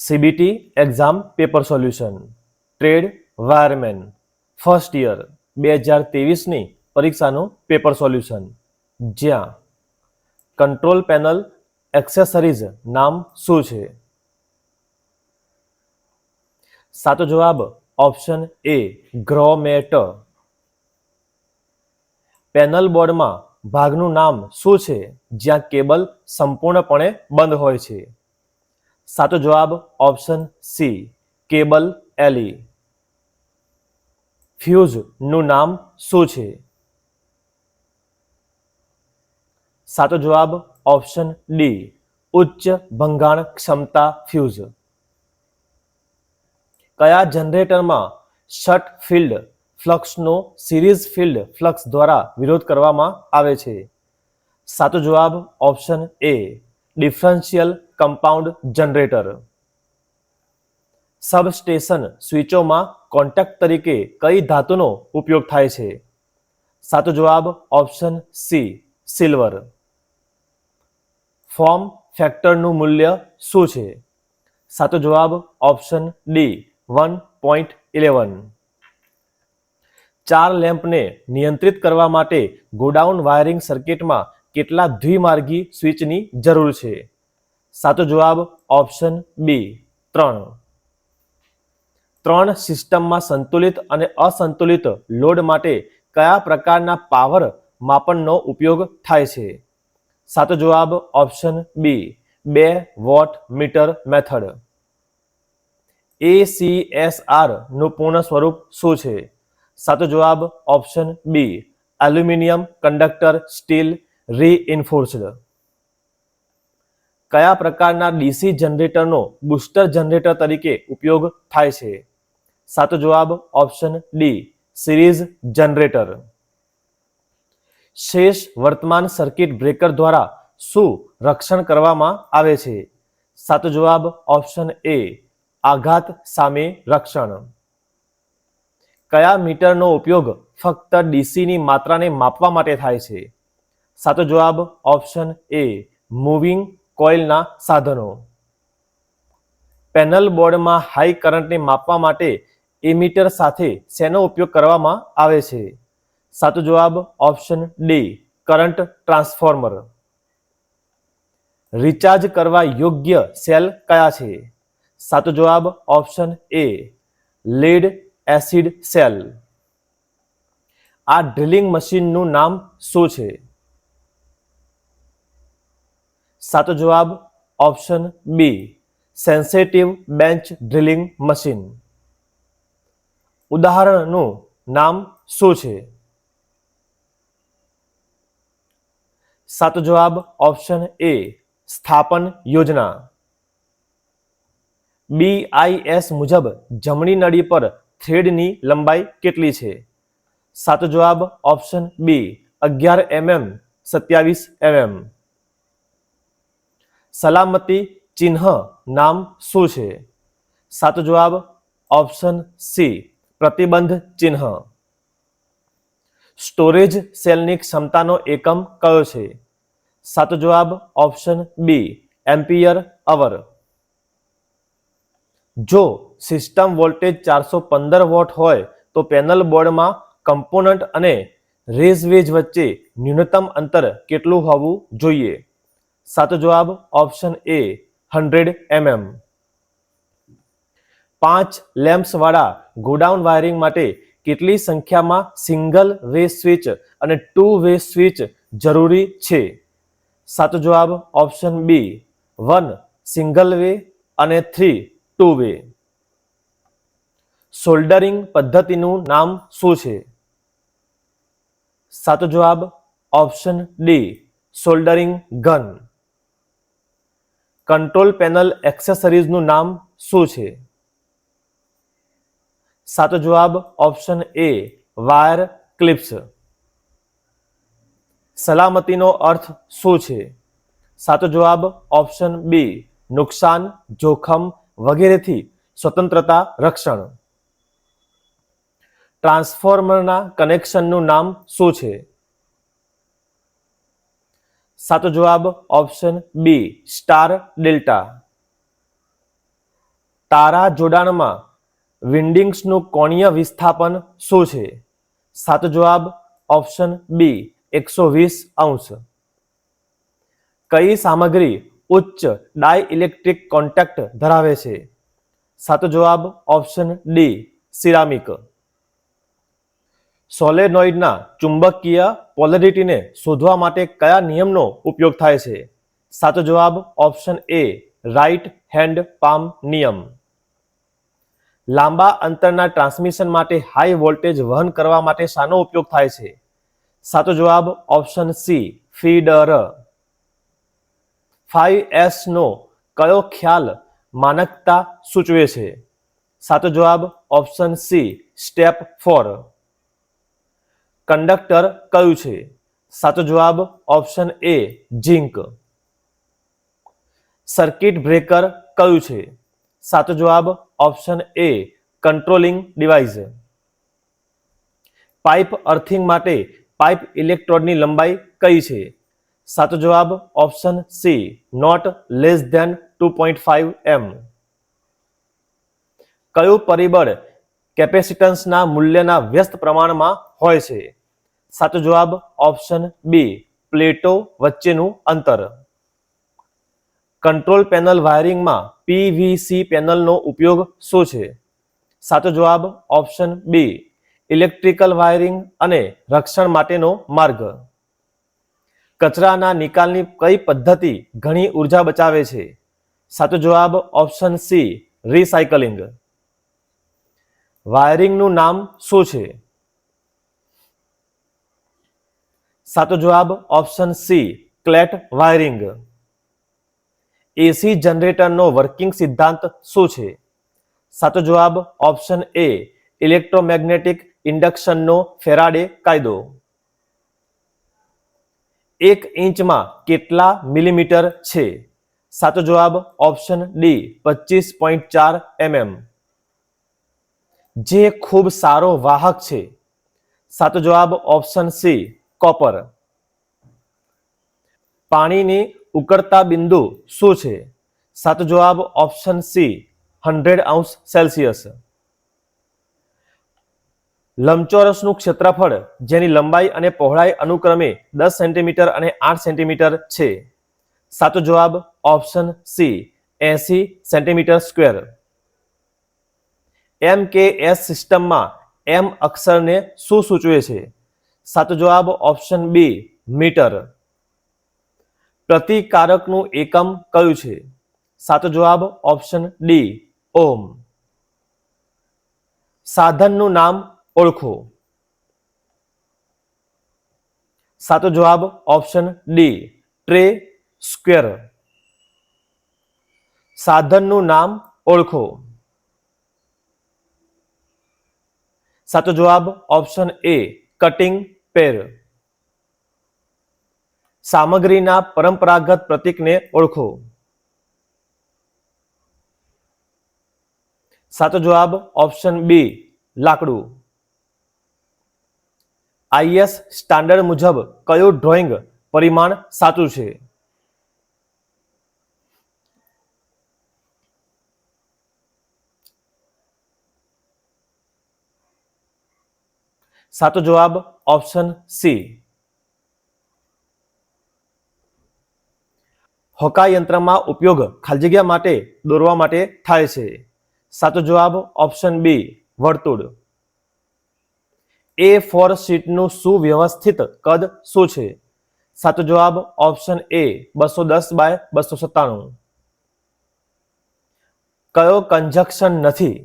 CBT exam paper solution trade wireman first year 2023ની પરીક્ષાનું paper solution, જ્યાં control panel accessories નામ શું છે? સાચો જવાબ ઓપ્શન એ ગ્રોમેટ. પેનલ બોર્ડમાં ભાગનું નામ શું છે જ્યાં કેબલ સંપૂર્ણપણે બંધ હોય છે? સાચો જવાબ ઓપ્શન સી કેબલ એલી. ફ્યુઝનું નામ શું છે? સાચો જવાબ ઓપ્શન ડી ઉચ્ચ ભંગાણ ક્ષમતા ફ્યુઝ. કયા જનરેટરમાં શટ ફિલ્ડ ફ્લક્સનો સિરીઝ ફિલ્ડ ફ્લક્સ દ્વારા વિરોધ કરવામાં આવે છે? સાચો જવાબ option A differential compound generator. Substation સ્વિચોમાં કોન્ટેક્ટ તરીકે કઈ ધાતુનો ઉપયોગ થાય છે? સાચો જવાબ ઓપ્શન સી સિલ્વર. ફોર્મ ફેક્ટરનું મૂલ્ય શું છે? સાચો જવાબ ઓપ્શન ડી 1.11. 4 લેમ્પને નિયંત્રિત કરવા માટે ગોડાઉન વાયરિંગ સર્કિટમાં કેટલા દ્વિમાર્ગી સ્વિચની જરૂર છે? સાચો જવાબ ઓપ્શન બી 3. 3 સિસ્ટમમાં સંતુલિત અને અસંતુલિત લોડ માટે કયા પ્રકારના પાવર માપનનો ઉપયોગ થાય છે? સાચો જવાબ option B 2 watt meter method. ACSR નું પૂર્ણ સ્વરૂપ શું છે? સાચો જવાબ option B aluminium conductor steel reinforced. કયા પ્રકારના ડીસી જનરેટરનો બૂસ્ટર જનરેટર તરીકે ઉપયોગ થાય છે? સાચો જવાબ ઓપ્શન ડી સિરીઝ જનરેટર. શેષ વર્તમાન સર્કિટ બ્રેકર દ્વારા શું રક્ષણ કરવામાં આવે છે? સાચો જવાબ ઓપ્શન એ આઘાત સામે રક્ષણ. કયા મીટરનો ઉપયોગ ફક્ત ડીસીની માત્રાને માપવા માટે થાય છે? સાચો જવાબ ઓપ્શન એ મૂવિંગ કોઇલના સાધનો. પેનલ બોર્ડમાં હાઈ કરંટને માપવા માટે એમીટર સાથે શેનો ઉપયોગ કરવામાં આવે છે? સાચો જવાબ option D current transformer. Recharge કરવા યોગ્ય સેલ કયા છે? સાચો જવાબ option A lead acid cell. આ ડ્રિલિંગ મશીનનું નામ શું છે? સાચો જવાબ option B sensitive bench drilling machine. ઉદાહરણનું નામ શું છે? સાચો જવાબ ઓપ્શન એ સ્થાપન યોજના. BIS મુજબ જમણી નળી પર થ્રેડની લંબાઈ કેટલી છે? સાચો જવાબ ઓપ્શન બી 11 mm 27 mm. સલામતી ચિહ્ન નામ શું છે? સાચો જવાબ ઓપ્શન સી પ્રતિબંધ ચિહ્ન. સ્ટોરેજ સેલની ક્ષમતાનો એકમ કયો છે? સાચો જવાબ ઓપ્શન બી એમ્પિયર અવર. જો સિસ્ટમ વોલ્ટેજ 415 વોટ હોય તો પેનલ બોર્ડમાં કમ્પોનન્ટ અને રેઝવેજ વચ્ચે ન્યૂનતમ અંતર કેટલું હોવું જોઈએ? સાચો જવાબ ઓપ્શન એ 100 mm. 5 લેમ્પ્સ વાળા ગોડાઉન વાયરિંગ માટે કેટલી સંખ્યામાં સિંગલ વે સ્વિચ અને 2 વે સ્વિચ જરૂરી છે? સાચો જવાબ ઓપ્શન બી 1 સિંગલ વે અને 3 2 વે. સોલ્ડરિંગ પદ્ધતિનું નામ શું છે? સાચો જવાબ option D soldering gun. Control panel એક્સેસરીઝનું નામ શું છે? સાચો જવાબ ઓપ્શન એ વાયર ક્લિપ્સ. સલામતીનો અર્થ શું છે? સાચો જવાબ ઓપ્શન બી નુકસાન, જોખમ વગેરેથી સ્વતંત્રતા રક્ષણ. ટ્રાન્સફોર્મરના કનેક્શનનું નામ શું છે? સાચો જવાબ ઓપ્શન બી સ્ટાર ડેલ્ટા. તારા જોડાણમાં વિન્ડિંગ્સનું કોણીય વિસ્થાપન શું છે? સાચો જવાબ ઓપ્શન બી 120°. કઈ સામગ્રી ઉચ્ચ ડાઇઇલેક્ટ્રિક કોન્ટેક્ટ ધરાવે છે? સાચો જવાબ ઓપ્શન ડી સિરામિક. સોલેનોઇડના ચુંબકીય પોલેરિટીને શોધવા માટે કયા નિયમનો ઉપયોગ થાય છે? સાચો જવાબ option A right hand palm નિયમ. લાંબા અંતરના ટ્રાન્સમિશન માટે હાઈ વોલ્ટેજ વહન કરવા માટે શાનો ઉપયોગ થાય છે? સાચો જવાબ ઓપ્શન સી ફીડર. 5S નો કયો ખ્યાલ માનકતા સૂચવે છે? સાચો જવાબ ઓપ્શન સી સ્ટેપ 4. કંડક્ટર કયું છે? સાચો જવાબ option A zinc. Circuit breaker કયું છે? સાચો જવાબ option A controlling device. Pipe earthing માટે પાઇપ ઇલેક્ટ્રોડની લંબાઈ કઈ છે? સાચો જવાબ option C not less than 2.5 m. કયું પરિબળ કેપેસિટન્સના મૂલ્યના વ્યસ્ત પ્રમાણમાં હોય છે? સાચો જવાબ ઓપ્શન બી પ્લેટો વચ્ચેનું અંતર. કંટ્રોલ પેનલ વાયરિંગમાં પીવીસી પેનલનો ઉપયોગ શું છે? સાચો જવાબ ઓપ્શન બી ઇલેક્ટ્રિકલ વાયરિંગ અને રક્ષણ માટેનો માર્ગ. કચરાના નિકાલની કઈ પદ્ધતિ ઘણી ઉર્જા બચાવે છે? સાચો જવાબ ઓપ્શન સી રિસાયકલિંગ. વાયરિંગનું નામ શું છે? સાચો જવાબ ઓપ્શન સી ક્લેટ વાયરિંગ. એસી જનરેટરનો વર્કિંગ સિદ્ધાંત શું છે? સાચો જવાબ ઓપ્શન એ ઇલેક્ટ્રોમેગ્નેટિક ઇન્ડક્શનનો ફેરાડે કાયદો. 1 ઇંચમાં કેટલા મિલીમીટર છે? સાચો જવાબ ઓપ્શન ડી 25.4 mm. જે ખૂબ સારો વાહક છે? સાચો જવાબ ઓપ્શન સી કોપર. પાણીની ઉકળતા બિંદુ શું છે? સાચો જવાબ ઓપ્શન સી 100°C. લંબચોરસનું ક્ષેત્રફળ જેની લંબાઈ અને પહોળાઈ અનુક્રમે 10 સેન્ટીમીટર અને 8 સેન્ટીમીટર છે? સાચો જવાબ option C 80 centimetre square. MKS સિસ્ટમમાં M અક્ષરને શું સૂચવે છે? સાચો જવાબ ઓપ્શન બી મીટર. પ્રતિકારકનું એકમ કયું છે? સાચો જવાબ ઓપ્શન ડી ઓમ. સાધનનું નામ ઓળખો. સાચો જવાબ ઓપ્શન ડી ટ્રે સ્ક્વેર. સાધનનું નામ ઓળખો. સાચો જવાબ ઓપ્શન એ કટિંગ પેર. સામગ્રીના પરંપરાગત પ્રતીકને ઓળખો. સાચો જવાબ ઓપ્શન બી લાકડું. IS સ્ટાન્ડર્ડ મુજબ કયું ડ્રોઈંગ પરિમાણ સાચું છે? સાચો જવાબ ઓપ્શન સી. હોકાયંત્રમાં ઉપયોગ ખાલી જગ્યા માટે દોરવા માટે થાય છે? સાચો જવાબ ઓપ્શન બી વર્તુળ. A4 શીટનું સુવ્યવસ્થિત કદ શું છે? સાચો જવાબ ઓપ્શન એ 210x297. કયો કંજક્શન નથી?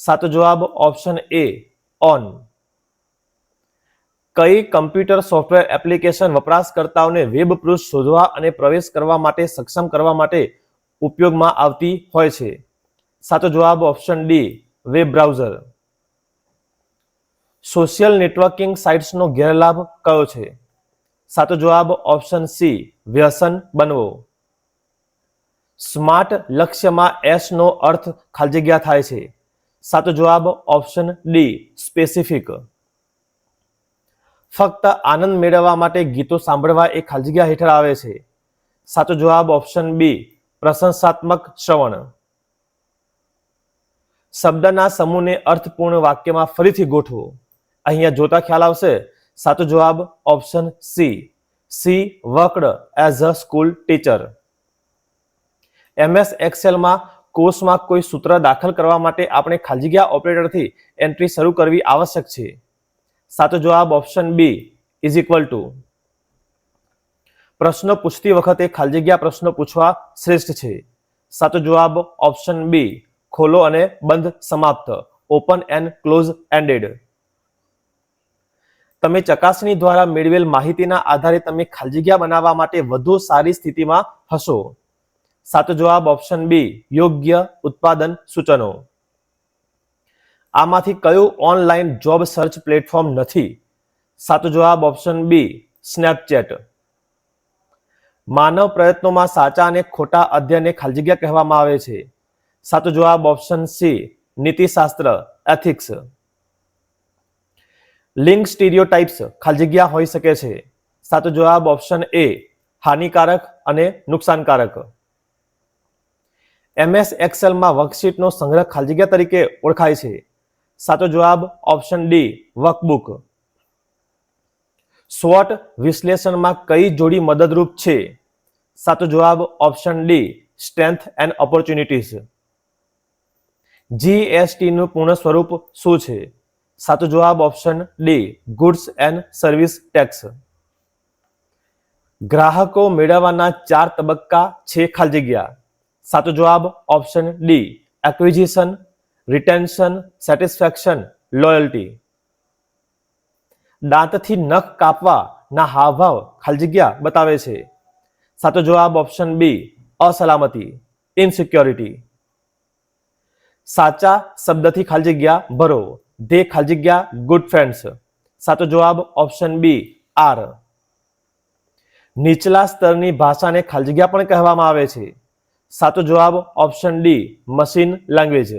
સાચો જવાબ ઓપ્શન એ ઓન. કઈ કમ્પ્યુટર સોફ્ટવેર એપ્લિકેશન વપરાશકર્તાઓને વેબ પૃષ્ઠ શોધવા અને પ્રવેશ કરવા માટે સક્ષમ કરવા માટે ઉપયોગમાં આવતી હોય છે? સાચો જવાબ option D web browser. Social networking સાઇટ્સનો ગેરલાભ કયો છે? સાચો જવાબ ઓપ્શન સી વ્યસન બનવો. સ્માર્ટ લક્ષ્યમાં S નો અર્થ ખાલી જગ્યા થાય છે? સાચો જવાબ ઓપ્શન ડી સ્પેસિફિક. ફક્ત આનંદ મેળવવા માટે ગીતો સાંભળવા એ ખાલી જગ્યા હેઠળ આવે છે? સાચો જવાબ ઓપ્શન બી પ્રશંસાત્મક શ્રવણ. શબ્દના સમૂહને અર્થપૂર્ણ વાક્યમાં ફરીથી ગોઠવો. અહીંયા જોતા ખ્યાલ આવશે. સાચો જવાબ option C. C worked as a school teacher. MS એક્સેલમાં કોષમાં કોઈ સૂત્ર દાખલ કરવા માટે આપણે ખાલી જગ્યા ઓપરેટરથી એન્ટ્રી શરૂ કરવી આવશ્યક છે. સાચો જવાબ option B is equal to. પ્રશ્નો પૂછતી વખતે ખાલી જગ્યા પ્રશ્નો પૂછવા શ્રેષ્ઠ છે. સાચો જવાબ ઓપ્શન બી ખોલો અને બંધ સમાપ્ત, ઓપન એન્ડ ક્લોઝ એન્ડેડ. તમે ચકાસણી દ્વારા મેળવેલ માહિતીના આધારે તમે ખાલી જગ્યા બનાવવા માટે વધુ સારી સ્થિતિમાં હશો. સાચો જવાબ ઓપ્શન બી યોગ્ય ઉત્પાદન સૂચનો. આમાંથી કયું ઓનલાઈન જોબ સર્ચ પ્લેટફોર્મ નથી? સાચો જવાબ ઓપ્શન બી સ્નેપચેટ. માનવ પ્રયત્નોમાં સાચા અને ખોટા અધ્યયનને ખાલી જગ્યા કહેવામાં આવે છે. સાચો જવાબ ઓપ્શન સી નીતિશાસ્ત્ર એથિક્સ. લિંગ સ્ટીરિયોટાઇપ્સ ખાલી જગ્યા હોઈ શકે છે. સાચો જવાબ ઓપ્શન એ હાનિકારક અને નુકસાનકારક. MS એક્સેલમાં વર્કશીટનો સંગ્રહ ખાલી જગ્યા તરીકે ઓળખાય છે. સાચો જવાબ ઓપ્શન ડી વર્કબુક. SWOT વિશ્લેષણમાં કઈ જોડી મદદરૂપ છે? સાચો જવાબ option D strength and opportunities. GST નું પૂર્ણ સ્વરૂપ શું છે? સાચો જવાબ option D goods and service tax. ગ્રાહકો મેળવવાના 4 તબક્કા છે ખાલી જગ્યા. સાચો જવાબ option D acquisition, retention, satisfaction, loyalty. દાંતથી નખ કાપવાના હાવભાવ ખાલી જગ્યા બતાવે છે. સાચો જવાબ ઓપ્શન બી અસલામતી, ઇનસિક્યોરિટી. સાચા શબ્દથી ખાલી જગ્યા ભરો. ધે ખાલી જગ્યા ગુડ ફ્રેન્ડ્સ. સાચો જવાબ ઓપ્શન બી આર. નીચલા સ્તરની ભાષાને ખાલી જગ્યા પણ કહેવામાં આવે છે. સાચો જવાબ ઓપ્શન ડી મશીન લેંગ્વેજ.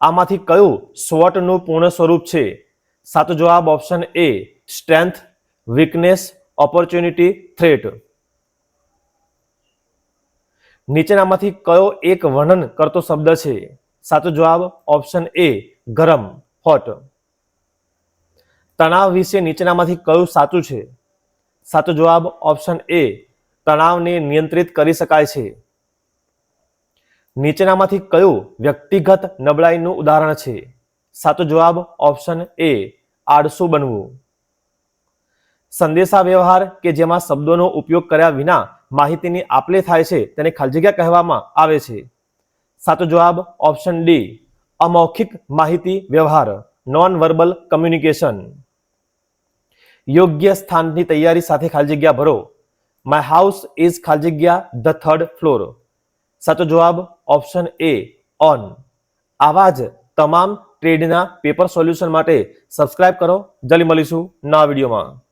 આમાંથી કયું SWOT નું પૂર્ણ સ્વરૂપ છે? સાચો જવાબ ઓપ્શન એ સ્ટ્રેન્થ, વીકનેસ, ઓપોર્ચ્યુનિટી, થ્રેટ. નીચેનામાંથી કયો એક વર્ણન કરતો શબ્દ છે? સાચો જવાબ ઓપ્શન એ ગરમ, હોટ. તણાવ વિશે નીચેનામાંથી કયું સાચું છે? સાચો જવાબ ઓપ્શન એ તણાવને નિયંત્રિત કરી શકાય છે. નીચેનામાંથી કયું વ્યક્તિગત નબળાઈનું ઉદાહરણ છે? સાચો જવાબ ઓપ્શન એ આળસુ બનવું. સંદેશા વ્યવહાર કે જેમાં શબ્દોનો ઉપયોગ કર્યા વિના માહિતીની આપલે થાય છે તેને ખાલી જગ્યા કહેવામાં આવે છે. સાચો જવાબ ઓપ્શન ડી અમૌખિક માહિતી વ્યવહાર, નોન વર્બલ કમ્યુનિકેશન. યોગ્ય સ્થાનની તૈયારી સાથે ખાલી જગ્યા ભરો. માય હાઉસ ઇઝ ખાલી જગ્યા ધ 3rd ફ્લોર. સાચો જવાબ ઓપ્શન એ ઓન. આવા જ તમામ ટ્રેડના પેપર સોલ્યુશન માટે સબસ્ક્રાઇબ કરો. જલ્દી મળીશું નવા વિડીયોમાં.